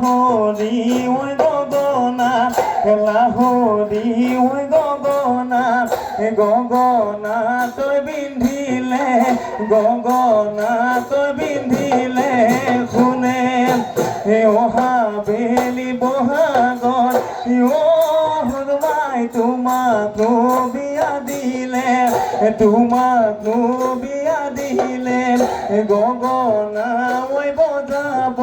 লাহৰি ঐ গগনা লাহৰি ঐ গগনা গগনা তই পিন্ধিলে গগনা তই পিন্ধিলে শুনে অহা বেলি বহাগত হৰমাই তোমাক বিয়া দিলে তোমাক বিয়া দিলে গগনা ঐ বজাব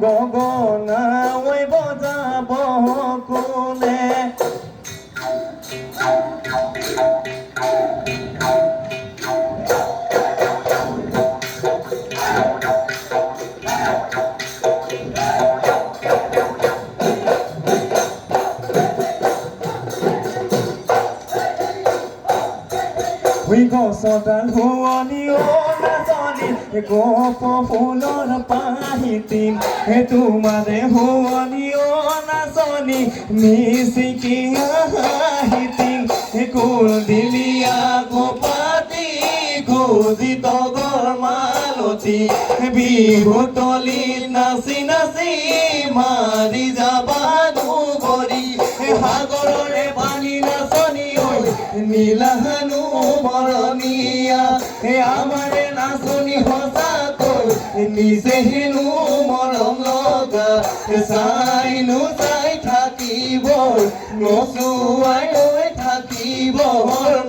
গগনা ঐ বজাব কোনে গছডাল শুৱনি নাচনি গপ ফুলৰ পাহিতিম তোমাৰে শুৱনি নাচনি মিচিকি হাঁহিতিম কুল দিলীয়া গোপাতি খুজি তগৰ মালতী বিহু তলিত নাচি নাচি মাৰি যাবা দুবৰি সাগৰৰে পানী নাচনি ঐ নীলাহানু মৰমীয়া আমাৰে নাচনি সঁচাকৈ নিজে হেনো মৰম লগা চাইনো চাই থাকিব নচুৱাই লৈ থাকিব মন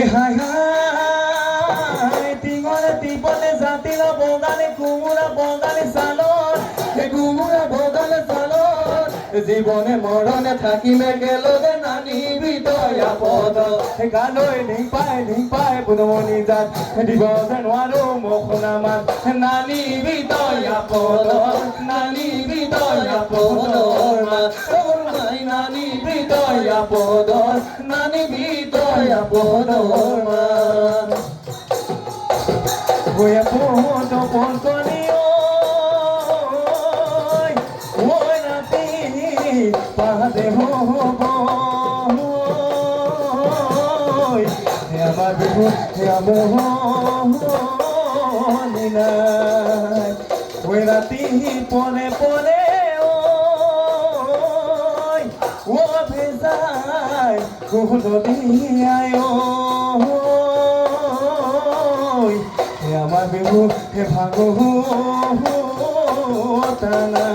হাই হাই টিঙৰে টিপলে জাতিল বগালে কুমুৰা বগালে চালত কুমুৰা বগালে চালত জীৱনে মৰণে থাকিম একেলগে নানিবি তই আপদ গালৈ নিপাই বুনমনি জাত দিব যে নোৱাৰো মোক শুনা মাত নানিবি তই আপদ নানিবি তই আপদৰ মাত নানিবি তই আপদ নানিবি তই আপদৰ মাত Voy a punto Antonio, voy a ti, padre hoy, te amo, nina, voy a ti, pone hoy, voy a pensar, junto a ti, আমার বিহু হে ভাগো টানা